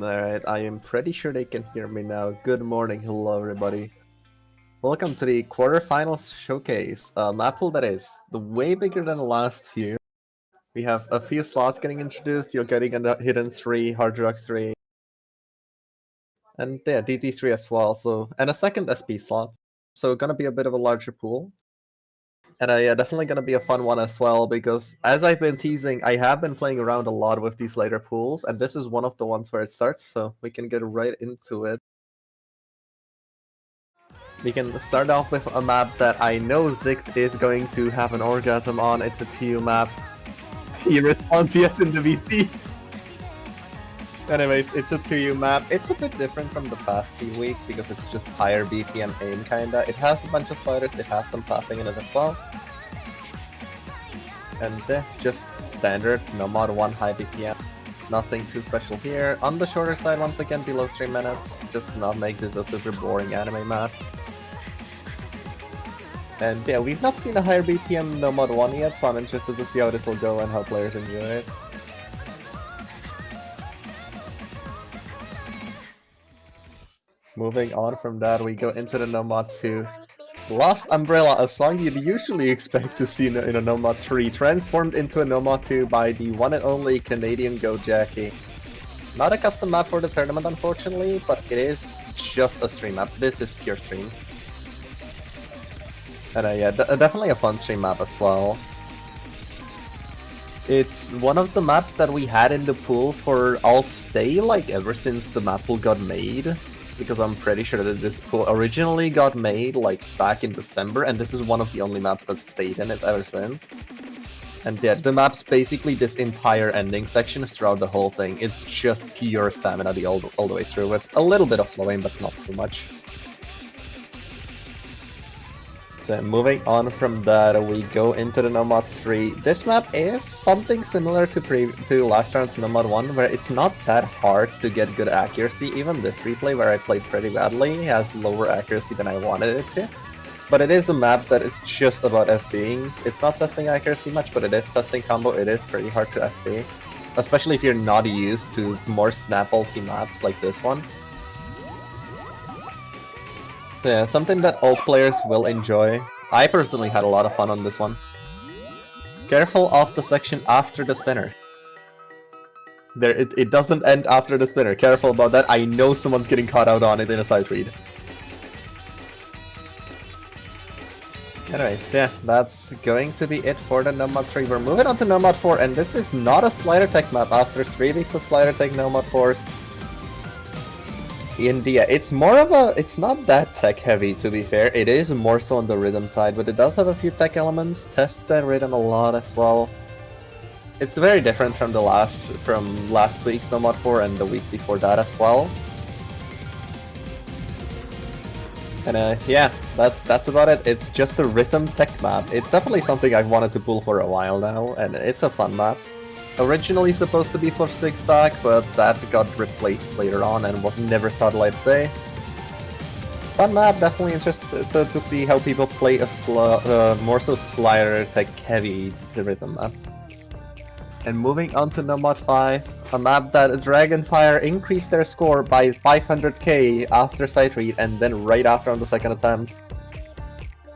Alright, I am pretty sure they can hear me now. Good morning, hello everybody. Welcome to the quarterfinals showcase. Mappool that is, the way bigger than the last few. We have a few slots getting introduced, you're getting a Hidden 3, Hard Rock 3, and yeah, DT3 as well, and a second SP slot. So gonna be a bit of a larger pool. And yeah, definitely gonna be a fun one as well, because as I've been teasing, I have been playing around a lot with these later pools, and this is one of the ones where it starts, so we can get right into it. We can start off with a map that I know Zix is going to have an orgasm on. It's a TU map. He responds yes in the VC. Anyways, it's a 2U map. It's a bit different from the past few weeks because it's just higher BPM aim kinda. It has a bunch of sliders, it has some tapping in it as well. And just standard, no mod 1 high BPM. Nothing too special here. On the shorter side, once again, below 3 minutes, just to not make this a super boring anime map. And yeah, we've not seen a higher BPM no mod 1 yet, so I'm interested to see how this will go and how players enjoy it. Moving on from that, we go into the no mod 2. Lost Umbrella, a song you'd usually expect to see in a no mod 3, transformed into a no mod 2 by the one and only Canadian Go Jackie. Not a custom map for the tournament, unfortunately, but it is just a stream map. This is pure streams. And yeah, definitely a fun stream map as well. It's one of the maps that we had in the pool for, I'll say, like, ever since the map pool got made. Because I'm pretty sure that this pool originally got made, like, back in December, and this is one of the only maps that stayed in it ever since. And yeah, the map's basically this entire ending section throughout the whole thing. It's just pure stamina all the way through with a little bit of flowing, but not too much. So moving on from that, we go into the No Mod 3. This map is something similar to last round's No Mod 1, where it's not that hard to get good accuracy. Even this replay, where I played pretty badly, has lower accuracy than I wanted it to. But it is a map that is just about FCing. It's not testing accuracy much, but it is testing combo. It is pretty hard to FC, especially if you're not used to more snap-ulty maps like this one. Yeah, something that old players will enjoy. I personally had a lot of fun on this one. Careful of the section after the spinner. It doesn't end after the spinner. Careful about that. I know someone's getting caught out on it in a side read. Anyways, yeah, that's going to be it for the No Mod 3. We're moving on to No Mod 4, and this is not a slider tech map after 3 weeks of slider tech No Mod 4s. India, it's more of a, it's not that tech heavy, to be fair. It is more so on the rhythm side, but it does have a few tech elements. Tests that rhythm a lot as well. It's very different from last week's No Mod 4 and the week before that as well. And yeah, that's about it. It's just a rhythm tech map. It's definitely something I've wanted to pull for a while now, and it's a fun map. Originally supposed to be for 6 stack, but that got replaced later on and never saw the light of day. Fun map, definitely interested to see how people play a more so slider tech heavy rhythm map. And moving on to No Mod 5, a map that Dragonfire increased their score by 500k after sight read and then right after on the second attempt.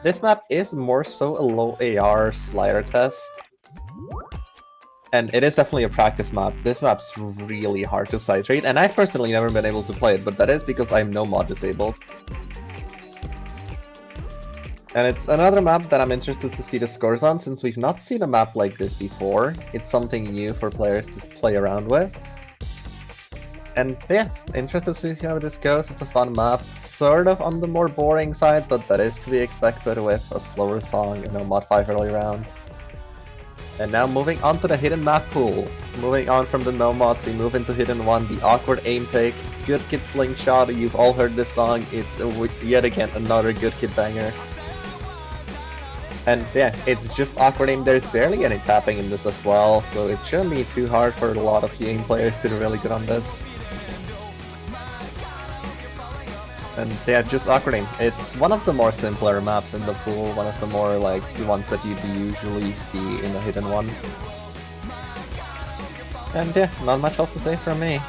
This map is more so a low AR slider test. And it is definitely a practice map. This map's really hard to sight read, and I've personally never been able to play it, but that is because I'm no mod disabled. And it's another map that I'm interested to see the scores on, since we've not seen a map like this before. It's something new for players to play around with. And yeah, interested to see how this goes. It's a fun map. Sort of on the more boring side, but that is to be expected with a slower song in a Mod 5 early round. And now moving on to the hidden map pool. Moving on from the no mods, we move into hidden 1, the awkward aim pick. Good Kid Slingshot, you've all heard this song. It's yet again another Good Kid banger. And yeah, it's just awkward aim. There's barely any tapping in this as well, so it shouldn't be too hard for a lot of the aim players to do really good on this. And yeah, just awkward aim. It's one of the more simpler maps in the pool, one of the more like the ones that you'd usually see in a hidden one. And yeah, not much else to say from me.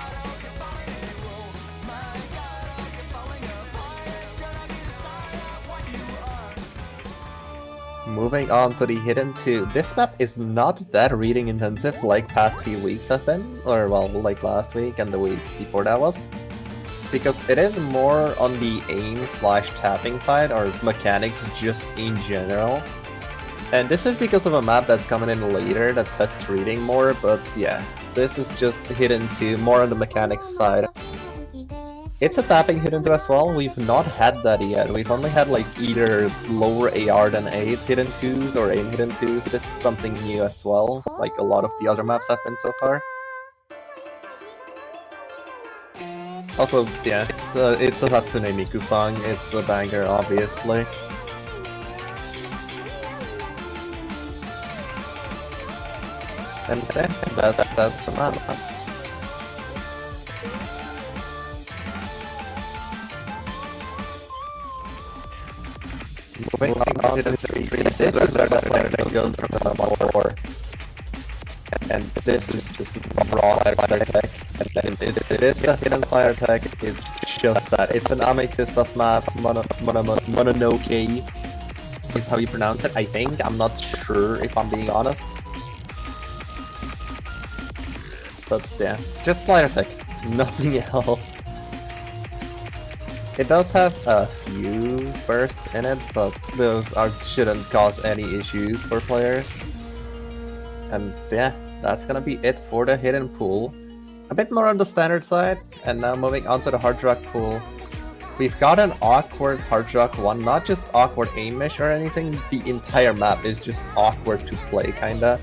Moving on to the Hidden 2. This map is not that reading intensive like past few weeks have been, or well, like last week and the week before that was. Because it is more on the aim/tapping side, or mechanics just in general. And this is because of a map that's coming in later that tests reading more, but yeah, this is just Hidden 2, more on the mechanics side. It's a tapping Hidden 2 as well. We've not had that yet. We've only had like either lower AR than 8 Hidden 2s or aim Hidden 2s. This is something new as well, like a lot of the other maps have been so far. Also, yeah, it's a Hatsune Miku song. It's a banger, obviously. And that's the map. Moving on to the 3. This is the slider that goes from the 1-4. And this is just raw slider tech. And it is a hidden slider tech, it's just that. It's an Amethysta's map, Mononoke is how you pronounce it, I think. I'm not sure if I'm being honest. But yeah, just slider tech, nothing else. It does have a few bursts in it, but those shouldn't cause any issues for players. And yeah, that's gonna be it for the hidden pool. A bit more on the standard side, and now moving on to the hard rock pool. We've got an awkward hard rock one, not just awkward aimish or anything, the entire map is just awkward to play, kinda.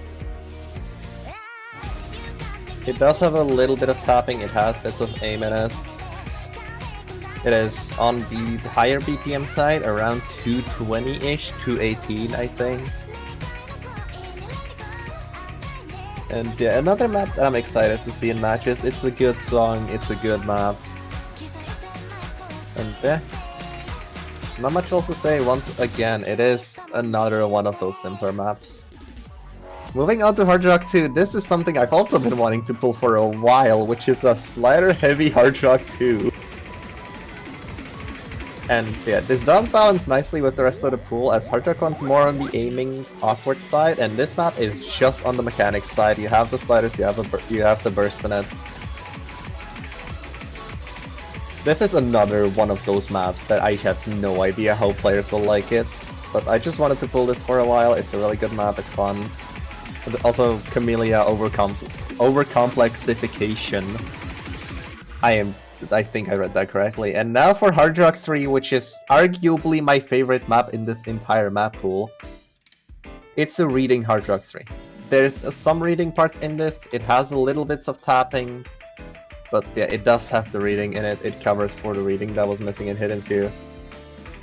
It does have a little bit of tapping, it has bits of aim in it. It is on the higher BPM side, around 220-ish, 218 I think. And yeah, another map that I'm excited to see in matches. It's a good song, it's a good map. And yeah, not much else to say. Once again, it is another one of those simpler maps. Moving on to Hard Rock 2, this is something I've also been wanting to pull for a while, which is a slider-heavy Hard Rock 2. And yeah, this does balance nicely with the rest of the pool, as Hard Rock 1's more on the aiming, awkward side, and this map is just on the mechanics side. You have the sliders, you have the burst in it. This is another one of those maps that I have no idea how players will like it, but I just wanted to pull this for a while. It's a really good map, it's fun. And also, Camellia overcomplexification. I think I read that correctly. And now for Hard Rock 3, which is arguably my favorite map in this entire map pool. It's a reading Hard Rock 3. There's some reading parts in this, it has a little bits of tapping, but yeah, it does have the reading in it. It covers for the reading that was missing in Hidden 2.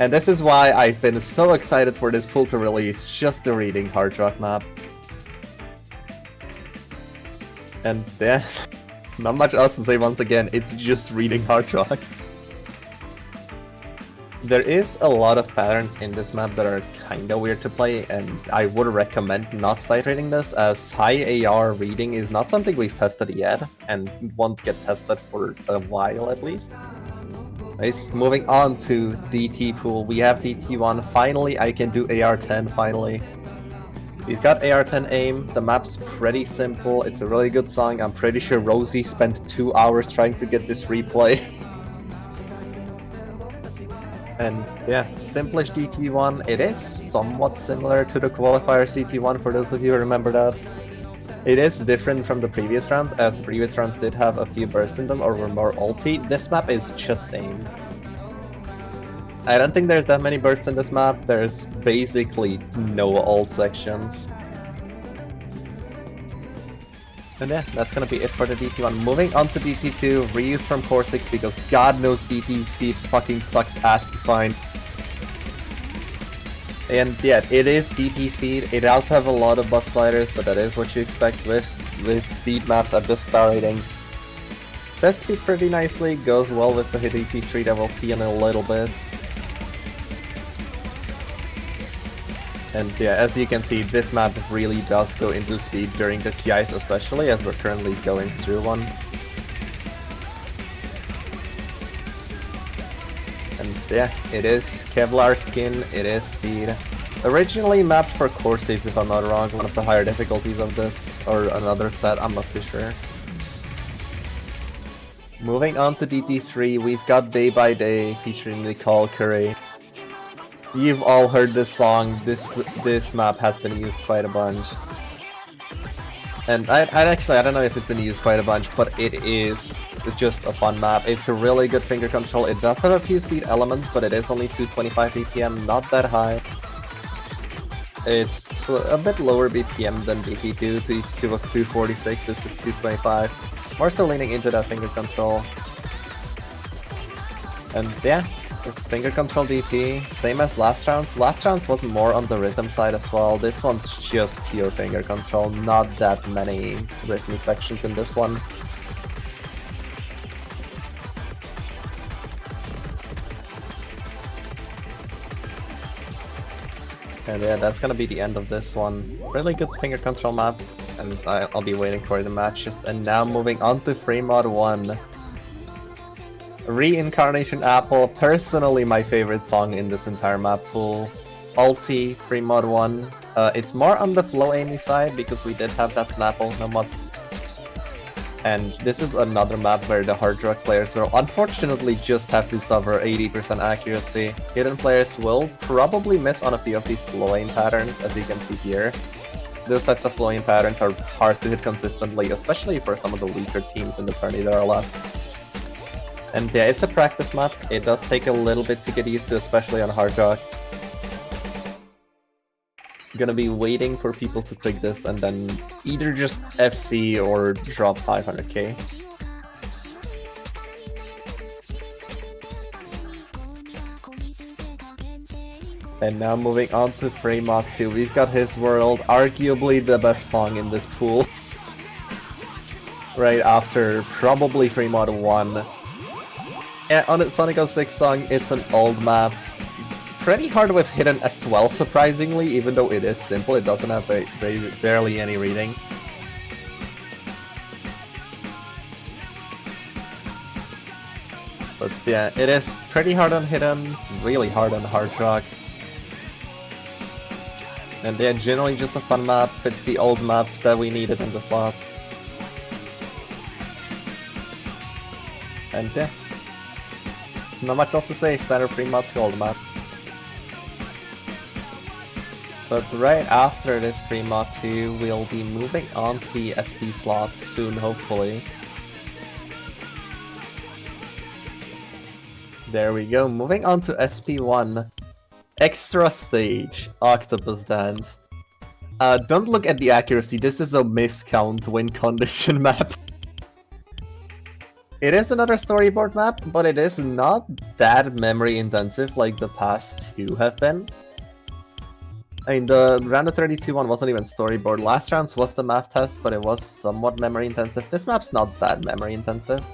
And this is why I've been so excited for this pool to release just the reading Hard Rock map. And yeah, not much else to say once again, it's just reading Hard Rock. There is a lot of patterns in this map that are kinda weird to play, and I would recommend not sight reading this, as high AR reading is not something we've tested yet, and won't get tested for a while at least. Nice. Moving on to DT pool, we have DT1, finally I can do AR10, finally. We've got AR10 aim, the map's pretty simple, it's a really good song. I'm pretty sure Rosie spent 2 hours trying to get this replay. And yeah, simplish DT1, it is somewhat similar to the qualifiers DT1 for those of you who remember that. It is different from the previous rounds, as the previous rounds did have a few bursts in them or were more ulti. This map is just aim. I don't think there's that many bursts in this map, there's basically no ult sections. And yeah, that's gonna be it for the DT1. Moving on to DT2, reuse from Core 6 because god knows DT speed fucking sucks ass to find. And yeah, it is DT speed, it does have a lot of bus sliders, but that is what you expect with speed maps at this star rating. Does speed pretty nicely, goes well with the DT3 that we'll see in a little bit. And yeah, as you can see, this map really does go into speed during the TIs, especially as we're currently going through one. And yeah, it is Kevlar skin, it is speed. Originally mapped for courses, if I'm not wrong, one of the higher difficulties of this, or another set, I'm not too sure. Moving on to DT3, we've got Day by Day featuring Nicole Curry. You've all heard this song, this map has been used quite a bunch. And I don't know if it's been used quite a bunch, but it is just a fun map. It's a really good finger control. It does have a few speed elements, but it is only 225 BPM, not that high. It's a bit lower BPM than DT2. DT2 was 246, this is 225. More so leaning into that finger control. And yeah, just finger control DP, same as last round's. Last round's was more on the rhythm side as well. This one's just pure finger control, not that many rhythmic sections in this one. And yeah, that's gonna be the end of this one. Really good finger control map, and I'll be waiting for the matches. And now moving on to Free Mod 1. Reincarnation Apple, personally my favorite song in this entire map pool. Ulti, Free Mod 1. It's more on the flow aiming side because we did have that Snapple no mod. And this is another map where the hard rock players will unfortunately just have to suffer 80% accuracy. Hidden players will probably miss on a few of these flow aim patterns, as you can see here. Those types of flow aim patterns are hard to hit consistently, especially for some of the weaker teams in the tourney that are left. And yeah, it's a practice map. It does take a little bit to get used to, especially on hard rock. Gonna be waiting for people to click this and then either just FC or drop 500k. And now moving on to Free Mod 2, we've got His World, arguably the best song in this pool. Right after probably Free Mod 1. Yeah, on its Sonic 06 song, it's an old map. Pretty hard with Hidden as well, surprisingly, even though it is simple, it doesn't have barely any reading. But yeah, it is pretty hard on Hidden, really hard on Hard Rock. And yeah, generally just a fun map, fits the old map that we needed in the slot. And yeah, not much else to say, standard Free Mod 2 old map. But right after this Free Mod 2, we'll be moving on to the SP slots soon, hopefully. There we go, moving on to SP1. Extra Stage, Octopus Dance. Don't look at the accuracy, this is a miscount win condition map. It is another storyboard map, but it is not that memory intensive like the past two have been. I mean, the round of 32 one wasn't even storyboard. Last round's was the math test, but it was somewhat memory intensive. This map's not that memory intensive.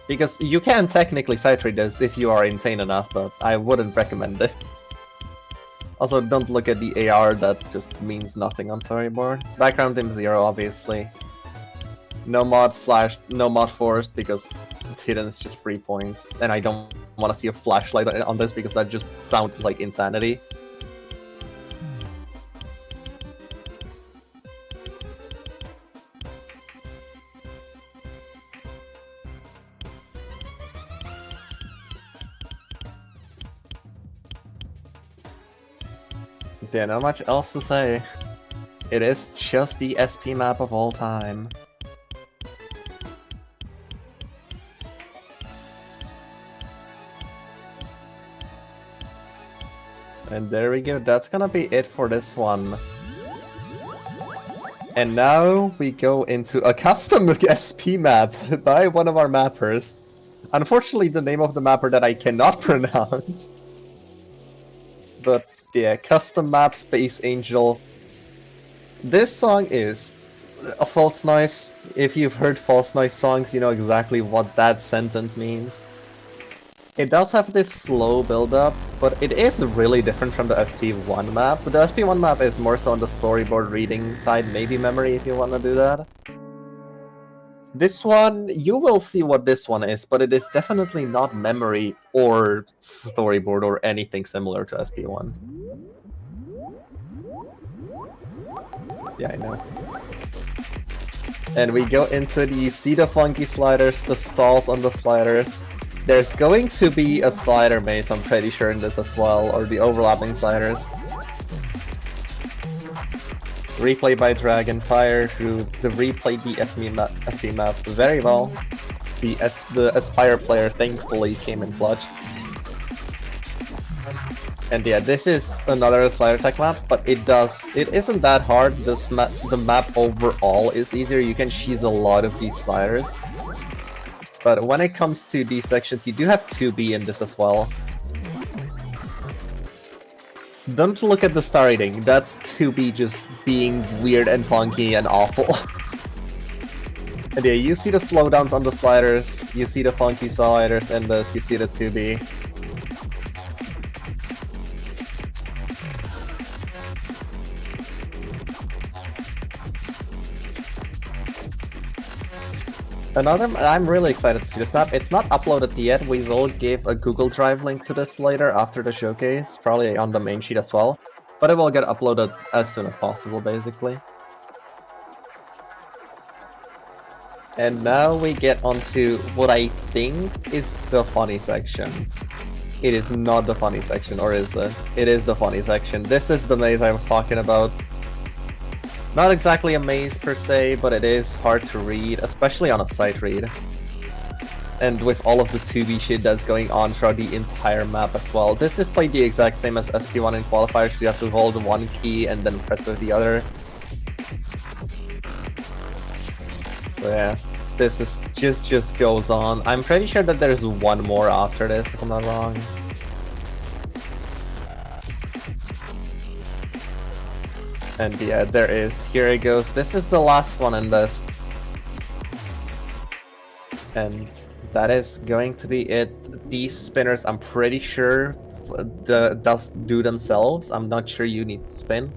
Because you can technically sight read this if you are insane enough, but I wouldn't recommend it. Also, don't look at the AR, that just means nothing on storyboard. Background dim 0, obviously. No mod forced, because Hidden is just 3 points. And I don't want to see a flashlight on this because that just sounds like insanity. Yeah, not much else to say. It is just the SP map of all time. And there we go, that's gonna be it for this one. And now we go into a custom SP map by one of our mappers. Unfortunately, the name of the mapper that I cannot pronounce. But yeah, custom map Space Angel. This song is a false noise. If you've heard false noise songs, you know exactly what that sentence means. It does have this slow build-up, but it is really different from the SP1 map. The SP1 map is more so on the storyboard reading side, maybe memory if you want to do that. This one, you will see what this one is, but it is definitely not memory or storyboard or anything similar to SP1. Yeah, I know. And we go into the see the funky sliders, the stalls on the sliders. There's going to be a slider maze, I'm pretty sure, in this as well, or the overlapping sliders. Replay by Dragonfire, who replayed the SP map very well. The Aspire player thankfully came in clutch. And yeah, this is another slider tech map, but it isn't that hard. The map overall is easier. You can cheese a lot of these sliders. But when it comes to these sections, you do have 2B in this as well. Don't look at the star rating. That's 2B just being weird and funky and awful. And yeah, you see the slowdowns on the sliders, you see the funky sliders in this, you see the 2B. I'm really excited to see this map. It's not uploaded yet. We will give a Google Drive link to this later after the showcase, probably on the main sheet as well. But it will get uploaded as soon as possible, basically. And now we get onto what I think is the funny section. It is not the funny section, or is it? It is the funny section. This is the maze I was talking about. Not exactly a maze per se, but it is hard to read, especially on a sight read. And with all of the 2B shit that's going on throughout the entire map as well. This is played the exact same as SP1 in qualifiers, so you have to hold one key and then press with the other. So yeah, this is just goes on. I'm pretty sure that there's one more after this, if I'm not wrong. And yeah, there is. Here it goes. This is the last one in this. And that is going to be it. These spinners, I'm pretty sure, do themselves. I'm not sure you need to spin.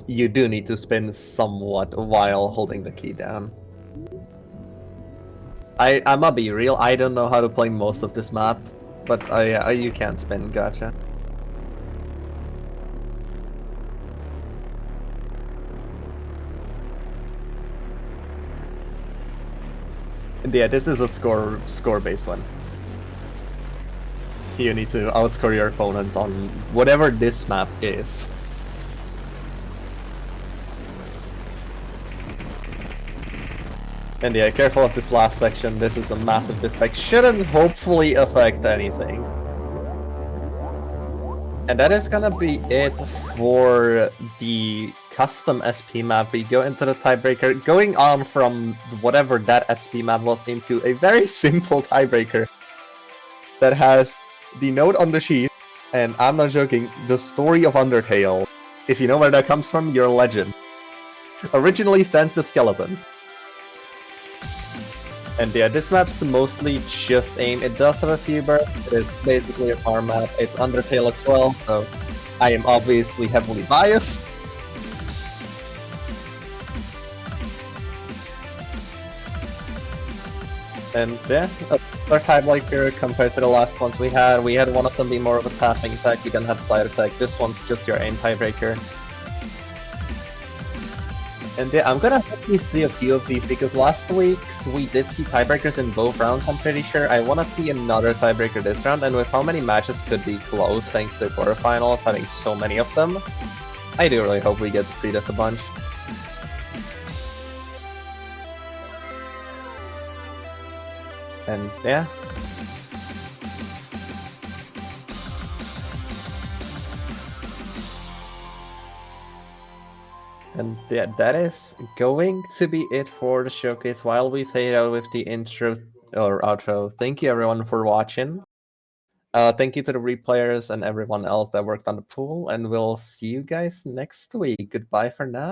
You do need to spin somewhat while holding the key down. I'm gonna be real, I don't know how to play most of this map, but you can spin, gotcha. Yeah, this is a score-based one. You need to outscore your opponents on whatever this map is. And yeah, careful of this last section. This is a massive dispatch. Shouldn't hopefully affect anything. And that is gonna be it for the custom SP map. We go into the tiebreaker, going on from whatever that SP map was into a very simple tiebreaker that has the note on the sheet, and I'm not joking, the story of Undertale. If you know where that comes from, you're a legend. Originally Sans the Skeleton. And yeah, this map's mostly just aim. It does have a few bursts. It is basically a farm map. It's Undertale as well, so I am obviously heavily biased. And yeah, our tiebreaker compared to the last ones we had one of them be more of a tapping attack, you can have slide attack. This one's just your aim tiebreaker. And yeah, I'm gonna hopefully see a few of these, because last week we did see tiebreakers in both rounds, I'm pretty sure. I want to see another tiebreaker this round, and with how many matches could be close thanks to quarterfinals, having so many of them, I do really hope we get to see this a bunch. And yeah. And yeah, that is going to be it for the showcase while we fade out with the intro or outro. Thank you everyone for watching. Thank you to the replayers and everyone else that worked on the pool, and we'll see you guys next week. Goodbye for now.